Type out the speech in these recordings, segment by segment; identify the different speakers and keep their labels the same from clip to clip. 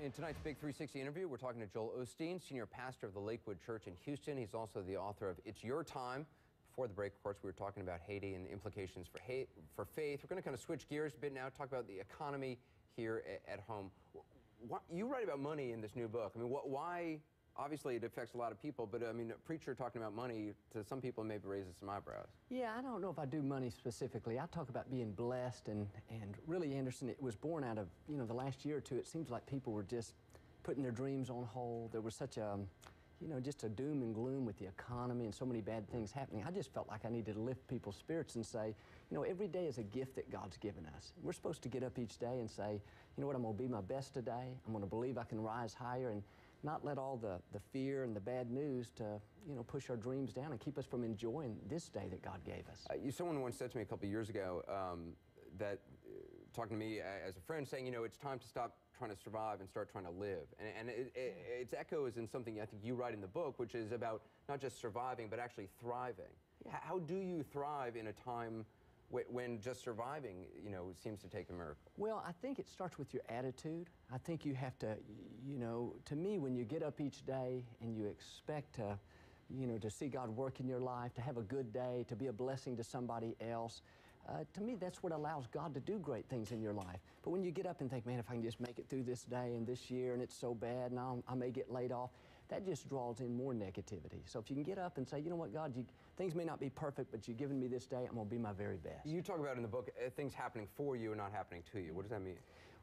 Speaker 1: In tonight's Big 360 interview, we're talking to Joel Osteen, senior pastor of the Lakewood Church in Houston. He's also the author of It's Your Time. Before the break, of course, we were talking about Haiti and the implications for faith. We're going to kind of switch gears a bit now, talk about the economy here at home. You write about money in this new book. I mean, why? Obviously, it affects a lot of people, but I mean, a preacher talking about money to some people maybe raises some eyebrows.
Speaker 2: Yeah, I don't know if I do money specifically. I talk about being blessed and really, Anderson, it was born out of, the last year or two. It seems like people were just putting their dreams on hold. There was such a, just a doom and gloom with the economy and so many bad things happening. I just felt like I needed to lift people's spirits and say, every day is a gift that God's given us. We're supposed to get up each day and say, you know what, I'm going to be my best today. I'm going to believe I can rise higher and not let all the fear and the bad news to, push our dreams down and keep us from enjoying this day that God gave us.
Speaker 1: Someone once said to me a couple of years ago talking to me as a friend, saying, it's time to stop trying to survive and start trying to live. And its echo is in something I think you write in the book, which is about not just surviving, but actually thriving. Yeah. How do you thrive in a time when just surviving, seems to take a miracle?
Speaker 2: Well, I think it starts with your attitude. I think you have to, to me, when you get up each day and you expect to, to see God work in your life, to have a good day, to be a blessing to somebody else, to me, that's what allows God to do great things in your life. But when you get up and think, man, if I can just make it through this day and this year and it's so bad and I may get laid off, that just draws in more negativity. So if you can get up and say, you know what, God, things may not be perfect, but you've given me this day, I'm going to be my very best.
Speaker 1: You talk about in the book things happening for you and not happening to you. What does that mean?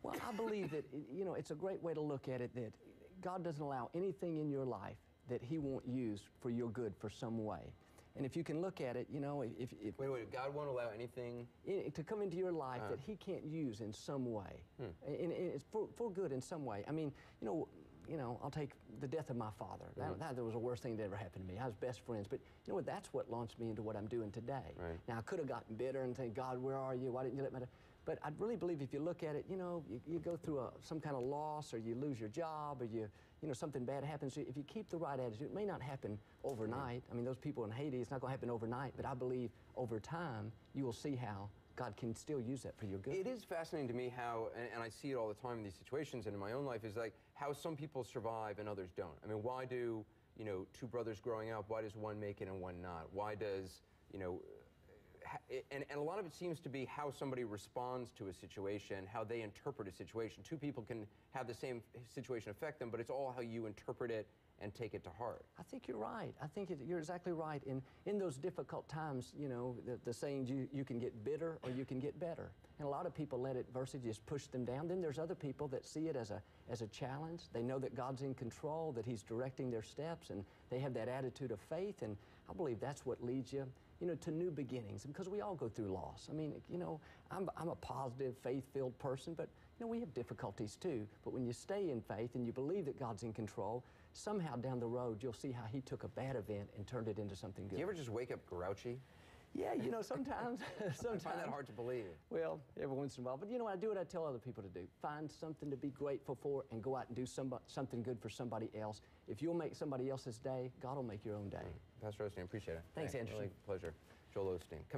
Speaker 2: Well, I believe that, it's a great way to look at it, that God doesn't allow anything in your life that He won't use for your good for some way. And if you can look at it, if
Speaker 1: Wait, God won't allow anything
Speaker 2: to come into your life that He can't use in some way, and it's for good in some way. I mean, I'll take the death of my father. That was the worst thing that ever happened to me. I was best friends, but that's what launched me into what I'm doing today.
Speaker 1: Right.
Speaker 2: Now, I could have gotten bitter and think, God, where are you? Why didn't you let me? But I really believe if you look at it, you go through some kind of loss, or you lose your job, or something bad happens. If you keep the right attitude, it may not happen overnight. I mean, those people in Haiti, it's not going to happen overnight, but I believe over time you will see how God can still use that for your good.
Speaker 1: It is fascinating to me how, and I see it all the time in these situations and in my own life, is like how some people survive and others don't. I mean, why do, two brothers growing up, why does one make it and one not? Why does, and a lot of it seems to be how somebody responds to a situation, how they interpret a situation. Two people can have the same situation affect them, but it's all how you interpret it and take it to heart. I
Speaker 2: think you're right. I think you're exactly right. In those difficult times, the saying, you can get bitter or you can get better. And a lot of people let adversity just push them down. Then there's other people that see it as a challenge. They know that God's in control, that He's directing their steps, and they have that attitude of faith. And I believe that's what leads you, to new beginnings. Because we all go through loss. I mean, I'm a positive, faith-filled person, but we have difficulties too. But when you stay in faith and you believe that God's in control, somehow down the road you'll see how He took a bad event and turned it into something good.
Speaker 1: Do you ever just wake up grouchy?
Speaker 2: Yeah, sometimes.
Speaker 1: I find that hard to believe.
Speaker 2: Well, every once in a while. But I do what I tell other people to do. Find something to be grateful for and go out and do something good for somebody else. If you'll make somebody else's day, God will make your own day.
Speaker 1: Pastor Osteen, appreciate it.
Speaker 2: Thanks, Anderson.
Speaker 1: Really pleasure. Joel Osteen.